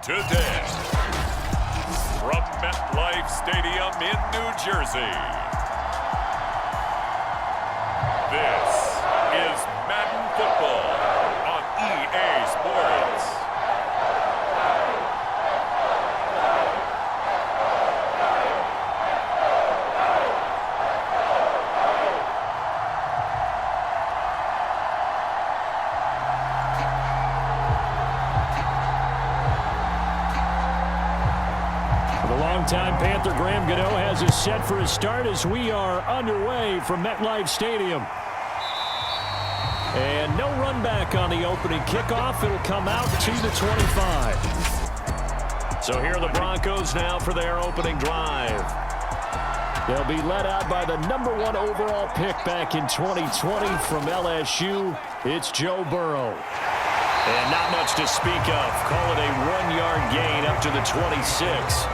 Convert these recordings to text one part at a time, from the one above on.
today. From MetLife Stadium in New Jersey, this is Madden Football on EA Sports. Time Panther Graham Gano has us set for a start as we are underway from MetLife Stadium. And no run back on the opening kickoff. It'll come out to the 25. So here are the Broncos now for their opening drive. They'll be led out by the #1 overall pick back in 2020 from LSU. It's Joe Burrow. And not much to speak of. Call it a 1-yard gain up to the 26.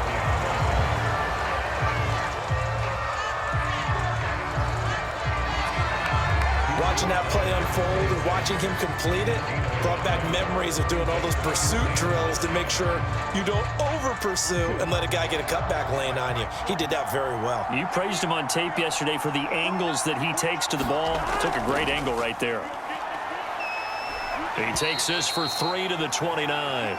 Watching that play unfold and watching him complete it brought back memories of doing all those pursuit drills to make sure you don't over-pursue and let a guy get a cutback lane on you. He did that very well. You praised him on tape yesterday for the angles that he takes to the ball. Took a great angle right there. He takes this for 3 to the 29.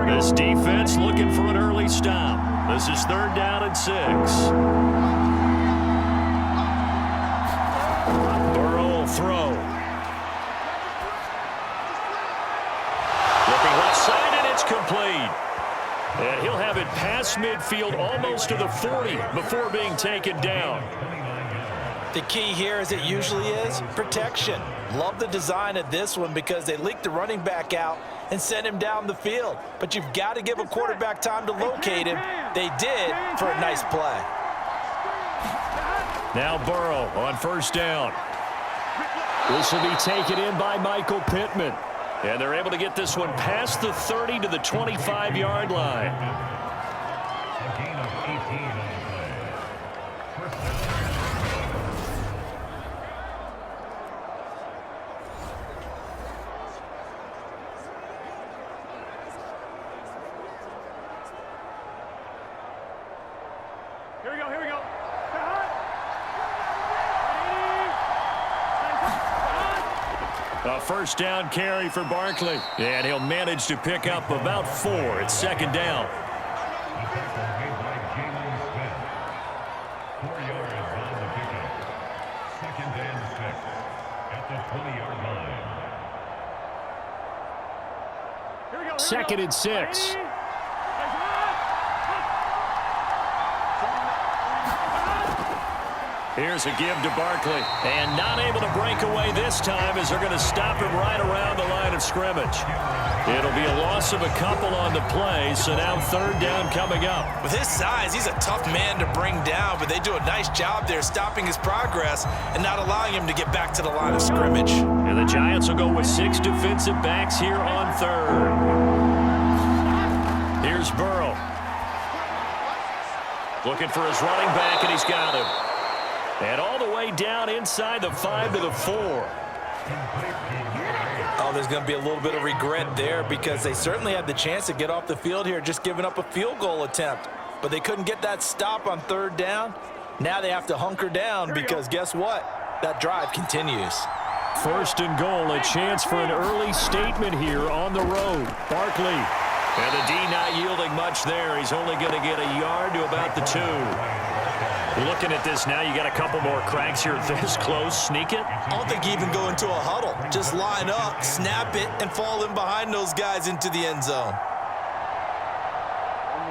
This defense looking for an early stop. This is 3rd down and 6. Burrow will throw. Looking left side, and it's complete. And he'll have it past midfield almost to the 40 before being taken down. The key here, as it usually is, protection. Love the design of this one because they leaked the running back out and sent him down the field. But you've got to give a quarterback time to locate him. They did for a nice play. Now Burrow on 1st down. This will be taken in by Michael Pittman. And they're able to get this one past the 30 to the 25-yard line. Here we go. A 1st down carry for Barkley. And he'll manage to pick up about 4. It's 2nd down. Second and 6. Here's a give to Barkley. And not able to break away this time as they're going to stop him right around the line of scrimmage. It'll be a loss of a couple on the play, so now 3rd down coming up. With his size, he's a tough man to bring down, but they do a nice job there stopping his progress and not allowing him to get back to the line of scrimmage. And the Giants will go with 6 defensive backs here on 3rd. Here's Burrow. Looking for his running back, and he's got him. And all the way down inside the 5 to the 4. Oh, there's going to be a little bit of regret there because they certainly had the chance to get off the field here just giving up a field goal attempt. But they couldn't get that stop on 3rd down. Now they have to hunker down because guess what? That drive continues. 1st and goal, a chance for an early statement here on the road. Barkley. And the D not yielding much there. He's only going to get a yard to about the 2. Looking at this now, you got a couple more cracks here this close. Sneak it. I don't think you even go into a huddle. Just line up, snap it, and fall in behind those guys into the end zone.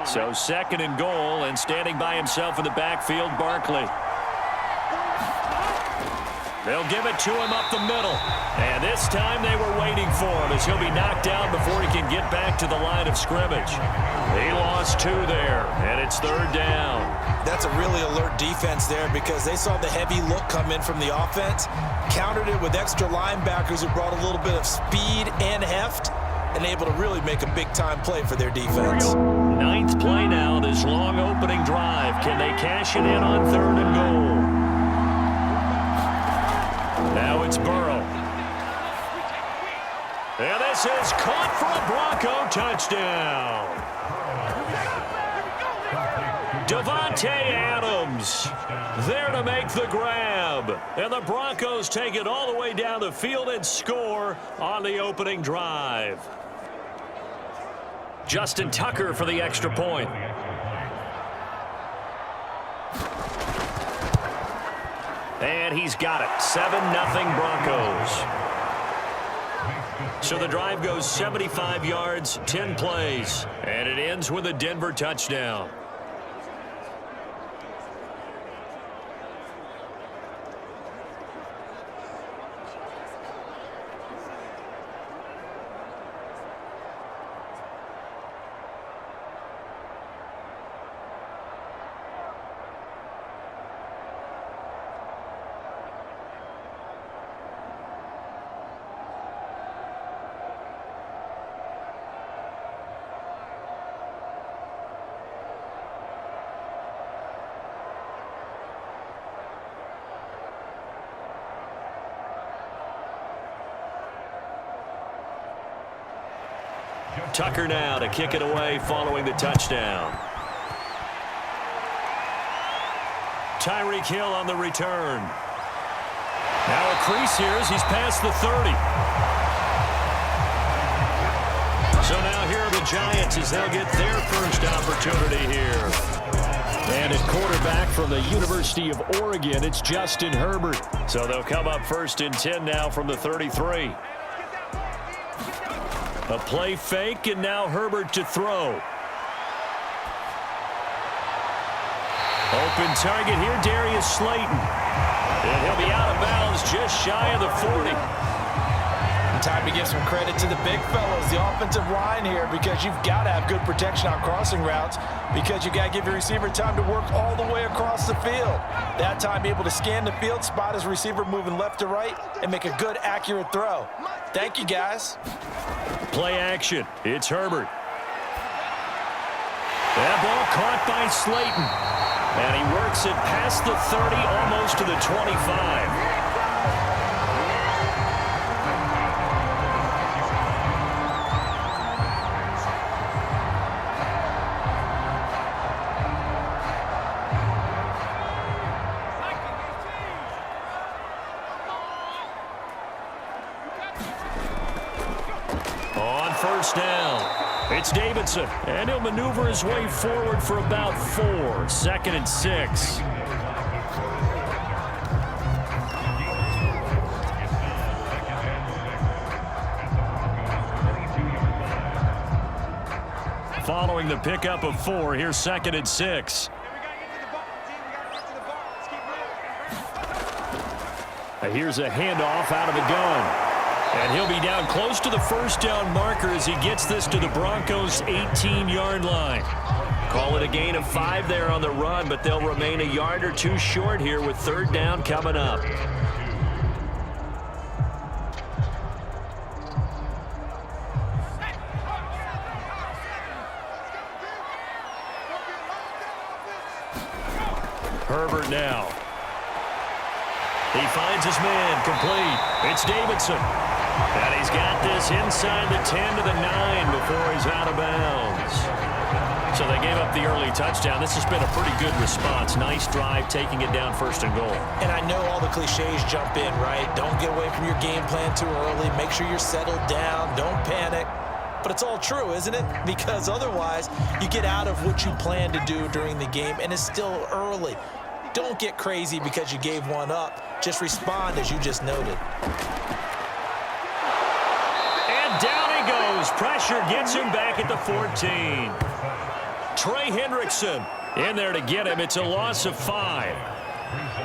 So 2nd and goal, and standing by himself in the backfield, Barkley. They'll give it to him up the middle. And this time they were waiting for him as he'll be knocked down before he can get back to the line of scrimmage. He lost 2 there, and it's 3rd down. That's a really alert defense there because they saw the heavy look come in from the offense, countered it with extra linebackers who brought a little bit of speed and heft, and able to really make a big-time play for their defense. Ninth play now, this long opening drive. Can they cash it in on 3rd and goal? Now it's Burrow. And this is caught for a Bronco touchdown. Davante Adams there to make the grab. And the Broncos take it all the way down the field and score on the opening drive. Justin Tucker for the extra point. And he's got it. 7-0 Broncos. So the drive goes 75 yards, 10 plays. And it ends with a Denver touchdown. Tucker now to kick it away following the touchdown. Tyreek Hill on the return. Now a crease here as he's past the 30. So now here are the Giants as they'll get their first opportunity here. And at quarterback from the University of Oregon, it's Justin Herbert. So they'll come up 1st and 10 now from the 33. A play fake, and now Herbert to throw. Open target here, Darius Slayton. And he'll be out of bounds just shy of the 40. Time to give some credit to the big fellas, the offensive line here, because you've got to have good protection on crossing routes because you got to give your receiver time to work all the way across the field. That time, be able to scan the field, spot his receiver moving left to right, and make a good, accurate throw. Thank you, guys. Play action. It's Herbert. That ball caught by Slayton. And he works it past the 30, almost to the 25. On 1st down, it's Davidson, and he'll maneuver his way forward for about 4. 2nd and 6. Following the pickup of 4, here's 2nd and 6. Here's a handoff out of the gun. And he'll be down close to the 1st down marker as he gets this to the Broncos' 18-yard line. Call it a gain of 5 there on the run, but they'll remain a yard or 2 short here with 3rd down coming up. Herbert now. He finds his man, complete. It's Davidson. And he's got this inside the 10 to the 9 before he's out of bounds. So they gave up the early touchdown. This has been a pretty good response. Nice drive, taking it down 1st and goal. And I know all the cliches jump in, right? Don't get away from your game plan too early. Make sure you're settled down. Don't panic. But it's all true, isn't it? Because otherwise, you get out of what you plan to do during the game, and it's still early. Don't get crazy because you gave one up. Just respond as you just noted. And down he goes. Pressure gets him back at the 14. Trey Hendrickson in there to get him. It's a loss of 5.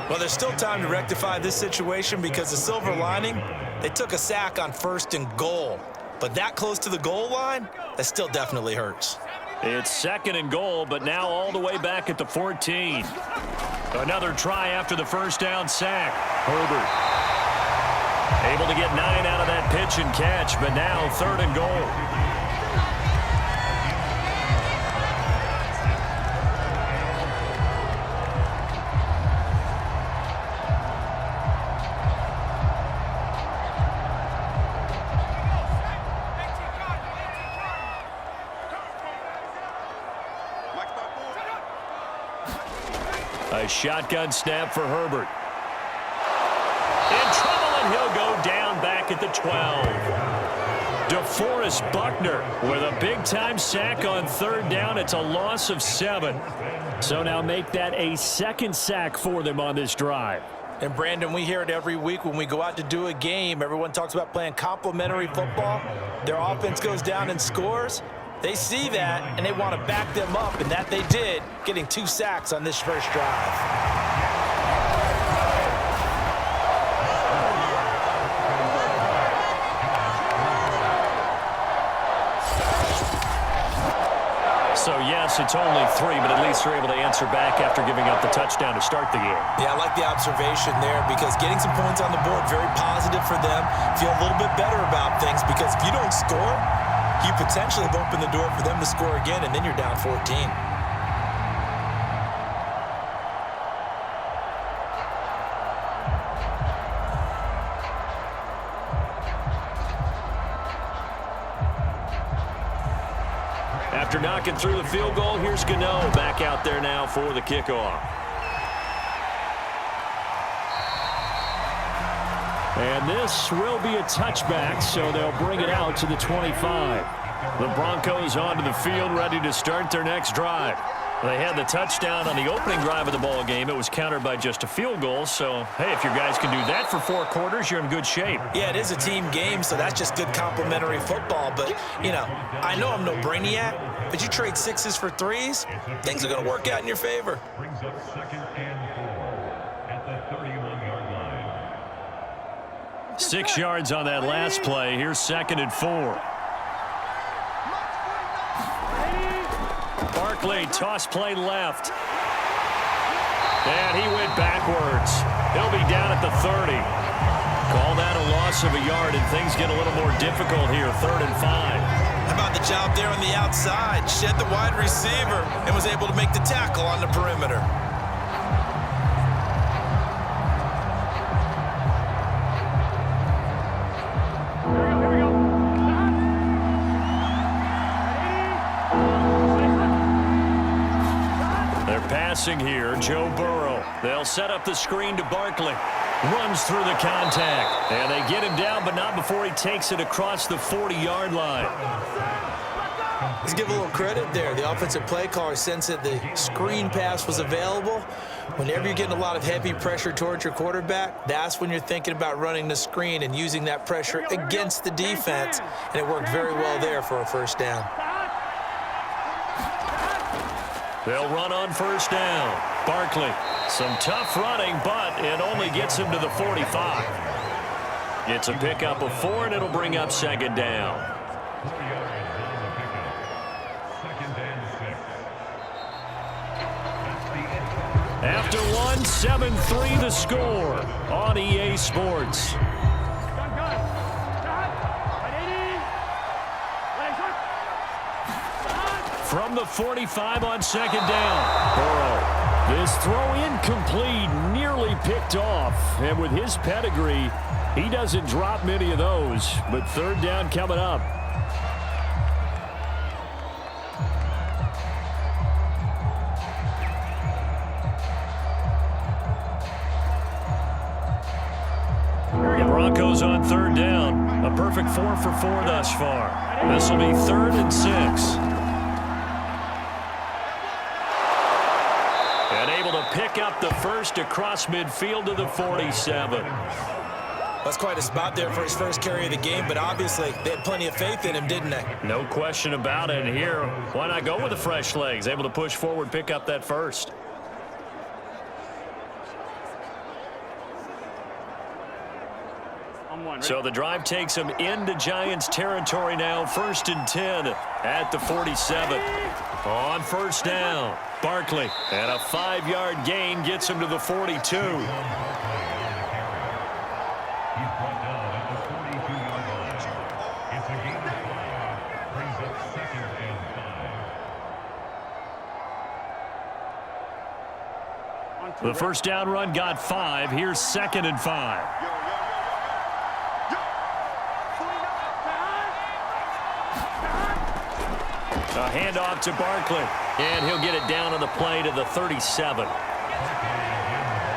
Well, there's still time to rectify this situation because the silver lining, they took a sack on 1st and goal. But that close to the goal line, that still definitely hurts. It's 2nd and goal, but now all the way back at the 14. Another try after the 1st down sack. Herbert able to get 9 out of that pitch and catch, but now 3rd and goal. A shotgun snap for Herbert. In trouble, and he'll go down back at the 12. DeForest Buckner with a big-time sack on third down. It's a loss of 7. So now make that a second sack for them on this drive. And, Brandon, we hear it every week when we go out to do a game. Everyone talks about playing complementary football. Their offense goes down and scores. They see that, and they want to back them up, and that they did, getting 2 sacks on this first drive. So, yes, it's only 3, but at least they're able to answer back after giving up the touchdown to start the game. Yeah, I like the observation there because getting some points on the board, very positive for them. Feel a little bit better about things because if you don't score, you potentially have opened the door for them to score again, and then you're down 14. After knocking through the field goal, here's Gano back out there now for the kickoff. And this will be a touchback, so they'll bring it out to the 25. The Broncos onto the field, ready to start their next drive. They had the touchdown on the opening drive of the ball game. It was countered by just a field goal. So, hey, if your guys can do that for 4 quarters, you're in good shape. Yeah, it is a team game, so that's just good complementary football. But, you know, I know I'm no brainiac, but you trade 6s for 3s, things are going to work out in your favor. Brings up 2nd and 4 at the 31-yard line. 6 yards on that last play. Here's 2nd and 4. Barkley, toss play left. And he went backwards. He'll be down at the 30. Call that a loss of a yard, and things get a little more difficult here. 3rd and 5. How about the job there on the outside? Shed the wide receiver and was able to make the tackle on the perimeter. Passing here, Joe Burrow. They'll set up the screen to Barkley. Runs through the contact. And they get him down, but not before he takes it across the 40-yard line. Let's give a little credit there. The offensive play caller sensed that the screen pass was available. Whenever you're getting a lot of heavy pressure towards your quarterback, that's when you're thinking about running the screen and using that pressure against the defense. And it worked very well there for a first down. They'll run on first down. Barkley, some tough running, but it only gets him to the 45. It's a pickup of 4, and it'll bring up 2nd down. 4 yards on the pickup. 2nd and 6. That's the After 1, 7-3 the score on EA Sports. From the 45 on 2nd down. Burrow. This throw incomplete, nearly picked off. And with his pedigree, he doesn't drop many of those. But 3rd down coming up. The Broncos on 3rd down. A perfect 4 for 4 thus far. This will be 3rd and 6. Pick up the first across midfield to the 47. That's quite a spot there for his first carry of the game, but obviously they had plenty of faith in him, didn't they? No question about it. And here, why not go with the fresh legs? Able to push forward, pick up that first. So the drive takes them into Giants territory now. 1st and 10 at the 47. On first down, Barkley. And a 5-yard gain gets him to the 42. He's brought down at the 42-yard line. It's a gain of 5. Brings up 2nd and 5. The first down run got 5. Here's 2nd and 5. A handoff to Barkley, and he'll get it down on the play to the 37.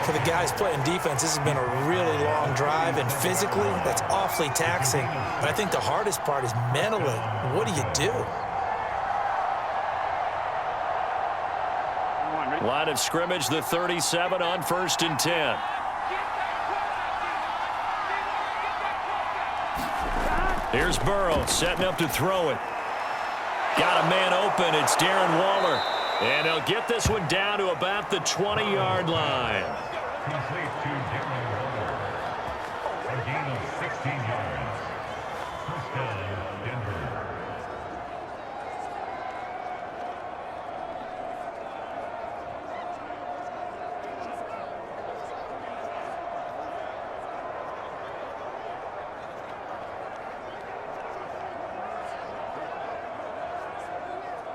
For the guys playing defense, this has been a really long drive, and physically, that's awfully taxing. But I think the hardest part is mentally. What do you do? Line of scrimmage, the 37 on 1st and 10. Here's Burrow setting up to throw it. Got a man open. It's Darren Waller. And he'll get this one down to about the 20-yard line. Complete to Darren Waller. A gain of 16 yards. First down, Denver.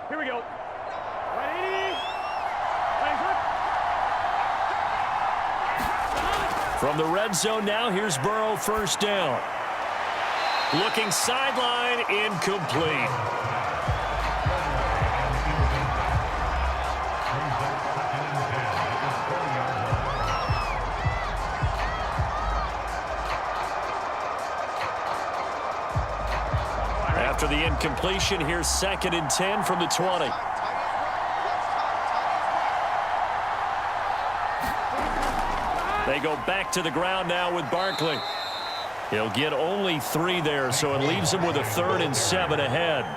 Here we go. From the red zone now, here's Burrow, first down. Looking sideline, incomplete. After the incompletion, here's 2nd and 10 from the 20. They go back to the ground now with Barkley. He'll get only 3 there, so it leaves him with a 3rd and 7 ahead. A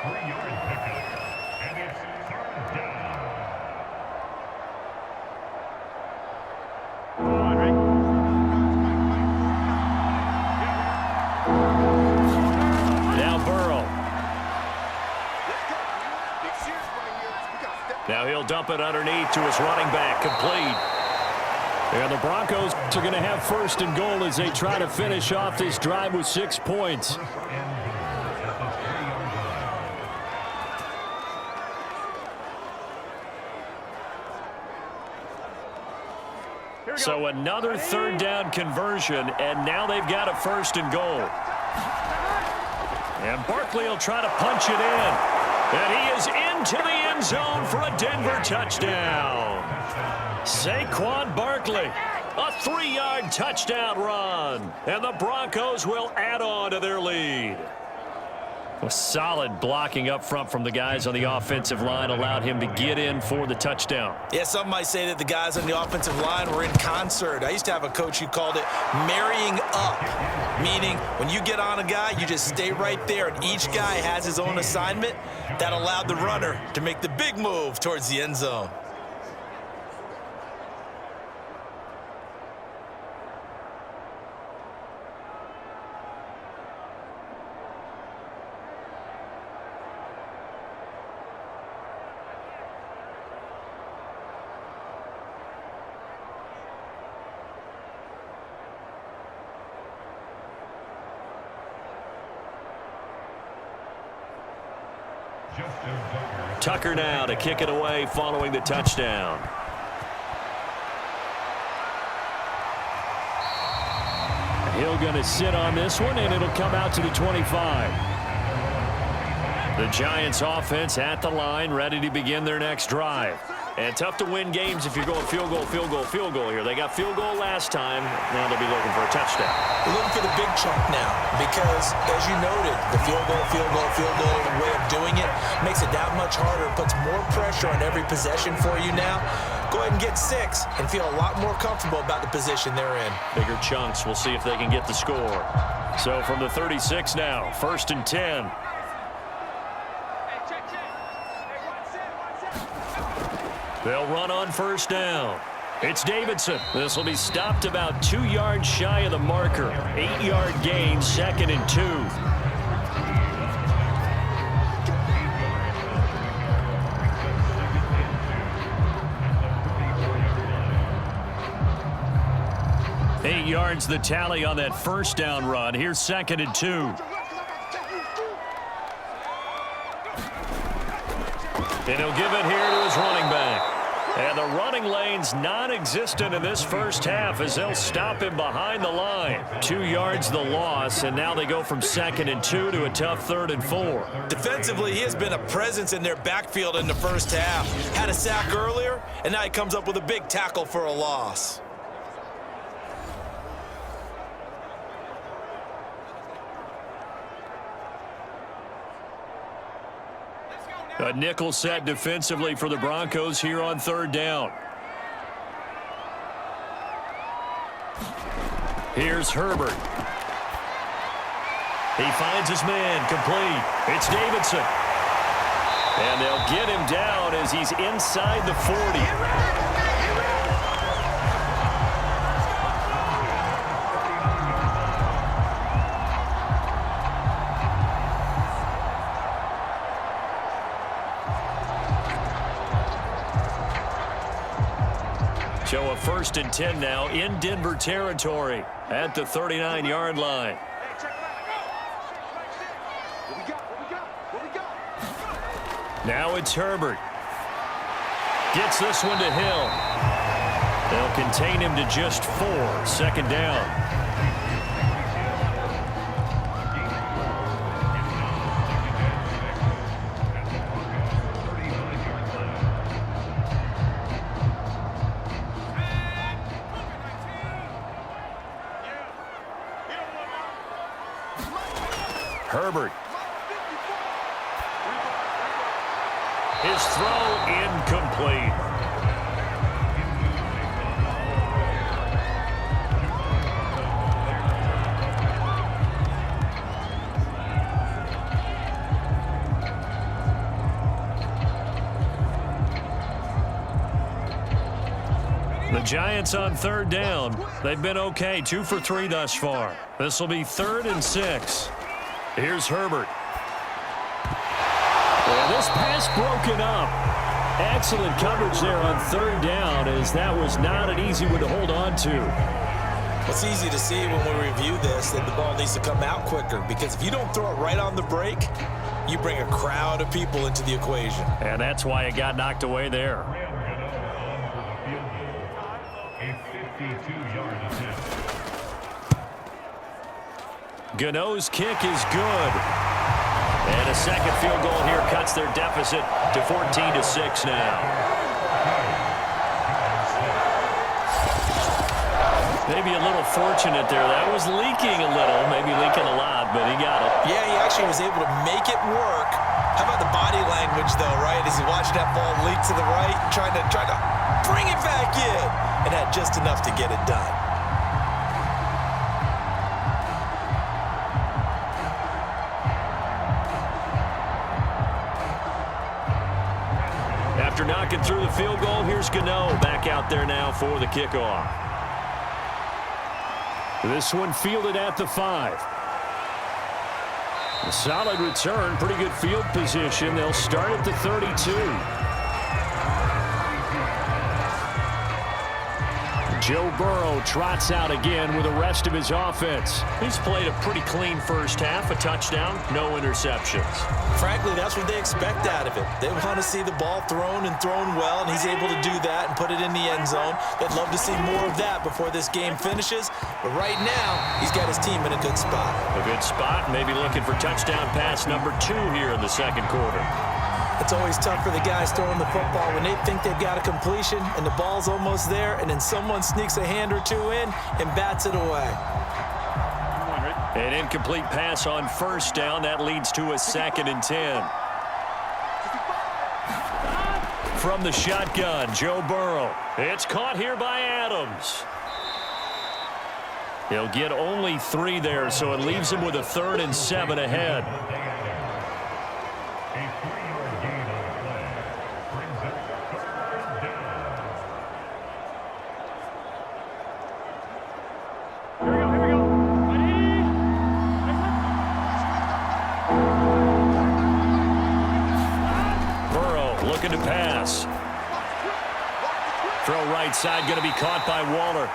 3-yard pickup, and it's 3rd down. Now Burrow. Now he'll dump it underneath to his running back, complete. And the Broncos are going to have 1st and goal as they try to finish off this drive with 6 points. So another 3rd down conversion, and now they've got a 1st and goal. And Barkley will try to punch it in. And he is into the end zone for a Denver touchdown. Saquon Barkley, a 3-yard touchdown run. And the Broncos will add on to their lead. A solid blocking up front from the guys on the offensive line allowed him to get in for the touchdown. Yeah, some might say that the guys on the offensive line were in concert. I used to have a coach who called it marrying up, meaning when you get on a guy, you just stay right there, and each guy has his own assignment. That allowed the runner to make the big move towards the end zone. Tucker now to kick it away following the touchdown. Hill going to sit on this one, and it'll come out to the 25. The Giants offense at the line, ready to begin their next drive. And tough to win games if you're going field goal, field goal, field goal here. They got field goal last time. Now they'll be looking for a touchdown. They're looking for the big chunk now because, as you noted, the field goal way of doing it makes it that much harder, puts more pressure on every possession for you now. Go ahead and get 6 and feel a lot more comfortable about the position they're in. Bigger chunks. We'll see if they can get the score. So from the 36 now, 1st and 10. They'll run on 1st down. It's Davidson. This will be stopped about 2 yards shy of the marker. 8-yard gain, 2nd and 2. Eight yards the tally on that 1st down run. Here's 2nd and 2. And he'll give it here to his running back. And the running lane's non-existent in this first half as they'll stop him behind the line. 2 yards the loss, and now they go from 2nd and 2 to a tough 3rd and 4. Defensively, he has been a presence in their backfield in the first half. Had a sack earlier, and now he comes up with a big tackle for a loss. A nickel set defensively for the Broncos here on 3rd down. Here's Herbert. He finds his man, complete. It's Davidson. And they'll get him down as he's inside the 40. So a 1st and 10 now in Denver territory at the 39-yard line. Now it's Herbert. Gets this one to Hill. They'll contain him to just 4. 2nd down. Herbert. His throw incomplete. The Giants on 3rd down. They've been okay, 2 for 3 thus far. This will be 3rd and 6. Here's Herbert. And this pass broken up. Excellent coverage there on 3rd down, as that was not an easy one to hold on to. It's easy to see when we review this that the ball needs to come out quicker, because if you don't throw it right on the break, you bring a crowd of people into the equation. And that's why it got knocked away there. A 52-yard attempt. Gano's kick is good. And a second field goal here cuts their deficit to 14-6 now. Maybe a little fortunate there. That was leaking a little, maybe leaking a lot, but he got it. Yeah, he actually was able to make it work. How about the body language, though, right? As he watched that ball leak to the right, trying to bring it back in, and had just enough to get it done. After knocking through the field goal, here's Gano back out there now for the kickoff. This one fielded at the 5. A solid return, pretty good field position. They'll start at the 32. Joe Burrow trots out again with the rest of his offense. He's played a pretty clean first half, a touchdown, no interceptions. Frankly, that's what they expect out of it. They want to see the ball thrown and thrown well, and he's able to do that and put it in the end zone. They'd love to see more of that before this game finishes, but right now, he's got his team in a good spot. A good spot, maybe looking for touchdown pass number 2 here in the second quarter. It's always tough for the guys throwing the football when they think they've got a completion and the ball's almost there, and then someone sneaks a hand or two in and bats it away. An incomplete pass on first down. That leads to a 2nd and 10. From the shotgun, Joe Burrow. It's caught here by Adams. He'll get only 3 there, so it leaves him with a 3rd and 7 ahead. Looking to pass. Throw right side, going to be caught by Waller.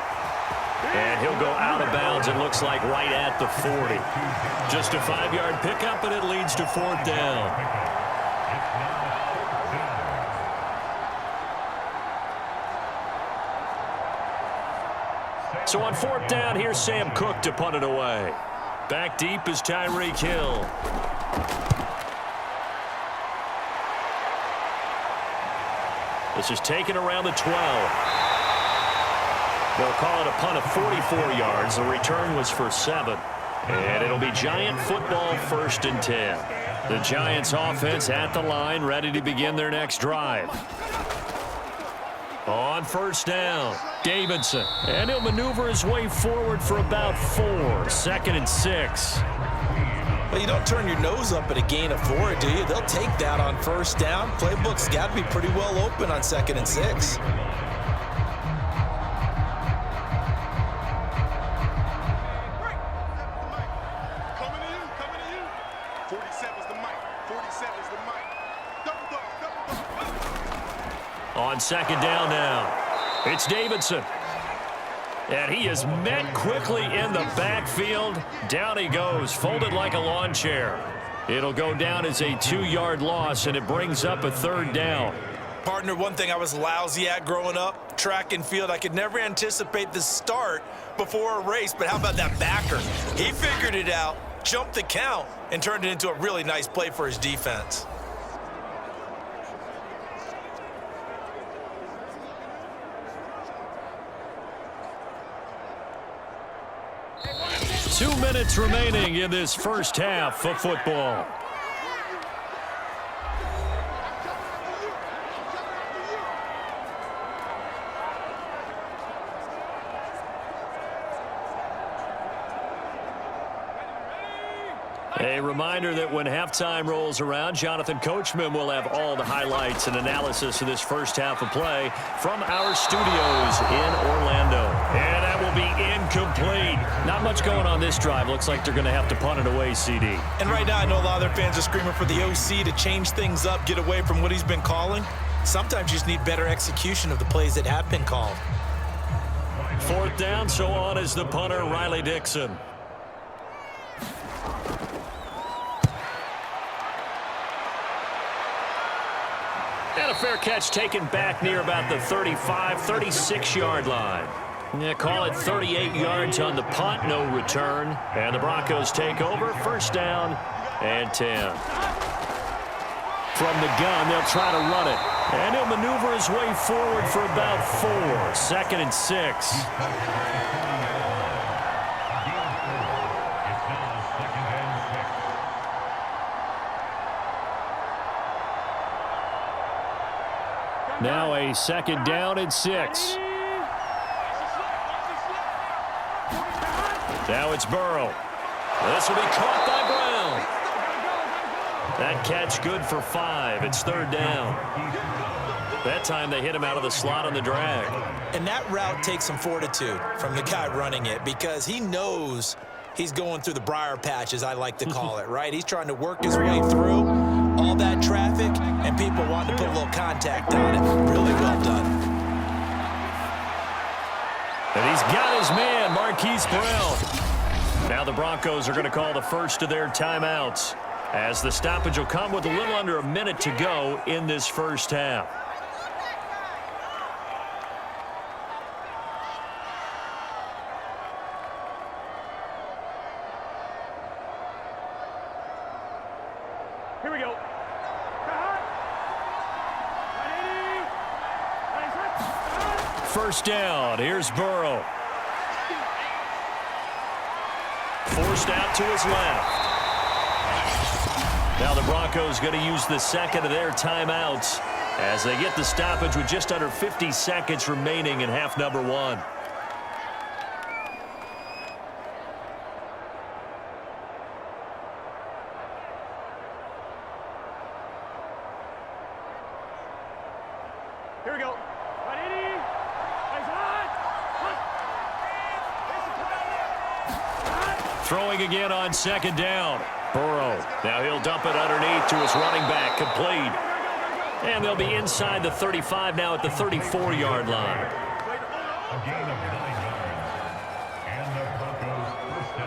And he'll go out of bounds, it looks like, right at the 40. Just a 5-yard pickup, and it leads to 4th down. So on 4th down, here's Sam Cook to punt it away. Back deep is Tyreek Hill. This is taken around the 12. They'll call it a punt of 44 yards. The return was for 7. And it'll be Giant football, 1st and 10. The Giants offense at the line, ready to begin their next drive. On 1st down, Davidson. And he'll maneuver his way forward for about 4. 2nd and 6. Well, you don't turn your nose up at a gain of 4, do you? They'll take that on 1st down. Playbook's got to be pretty well open on 2nd and 6. On 2nd down now, it's Davidson. And he is met quickly in the backfield. Down he goes, folded like a lawn chair. It'll go down as a 2-yard loss, and it brings up a 3rd down. Partner, one thing I was lousy at growing up, track and field, I could never anticipate the start before a race, but how about that backer? He figured it out, jumped the count, and turned it into a really nice play for his defense. Two minutes remaining in this first half of football. A reminder that when halftime rolls around, Jonathan Coachman will have all the highlights and analysis of this first half of play from our studios in Orlando. And that will be incomplete. Not much going on this drive. Looks like they're going to have to punt it away, CD. And right now, I know a lot of their fans are screaming for the OC to change things up, get away from what he's been calling. Sometimes you just need better execution of the plays that have been called. 4th down, so on is the punter, Riley Dixon. And a fair catch taken back near about the 35, 36-yard line. Yeah, call it 38 yards on the punt, no return. And the Broncos take over, 1st down and 10. From the gun, they'll try to run it. And he'll maneuver his way forward for about 4. 2nd and 6. Now a 2nd down and 6. Now it's Burrow. This will be caught by Brown. That catch good for 5. It's 3rd down. That time they hit him out of the slot on the drag. And that route takes some fortitude from the guy running it because he knows he's going through the briar patch, as I like to call it, right? He's trying to work his way through all that traffic and people wanting to put a little contact on it. Really well done. And he's got his man, Marquise Brown. Now the Broncos are going to call the first of their timeouts, as the stoppage will come with a little under a minute to go in this first half. Here we go. 1st down. Here's Burrow. Forced out to his left. Now the Broncos going to use the 2nd of their timeouts as they get the stoppage with just under 50 seconds remaining in half number 1. Here we go. Throwing again on 2nd down. Burrow. Now he'll dump it underneath to his running back. Complete. And they'll be inside the 35 now at the 34-yard line. A gain of 9 yards. And the Broncos 1st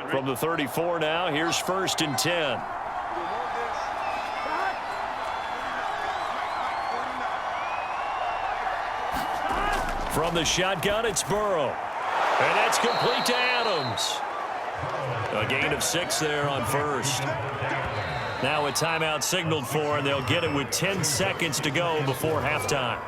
down. From the 34 now, here's 1st and 10. From the shotgun, it's Burrow. And that's complete to Adams. A gain of 6 there on first. Now a timeout signaled for, and they'll get it with 10 seconds to go before halftime.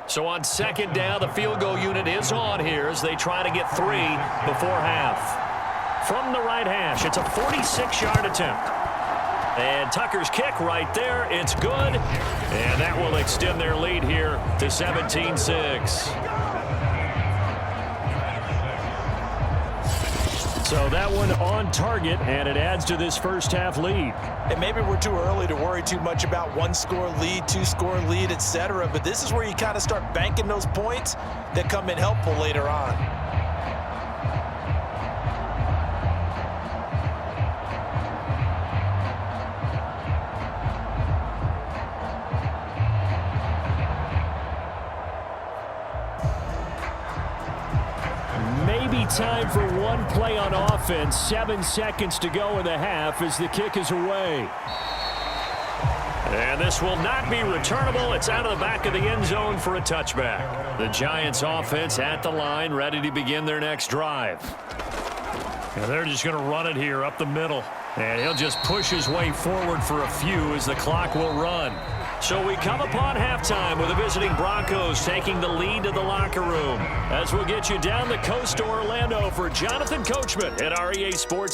So on second down, the field goal unit is on here as they try to get 3 before half. From the right hash, it's a 46-yard attempt. And Tucker's kick right there, it's good. And that will extend their lead here to 17-6. So that one on target, and it adds to this first half lead. And maybe we're too early to worry too much about 1-score lead, 2-score lead, etc. But this is where you kind of start banking those points that come in helpful later on. Time for one play on offense. 7 seconds to go in the half as the kick is away. And this will not be returnable. It's out of the back of the end zone for a touchback. The Giants offense at the line, ready to begin their next drive. And they're just going to run it here up the middle. And he'll just push his way forward for a few as the clock will run. So we come upon halftime with the visiting Broncos taking the lead to the locker room. As we'll get you down the coast to Orlando for Jonathan Coachman at REA Sports.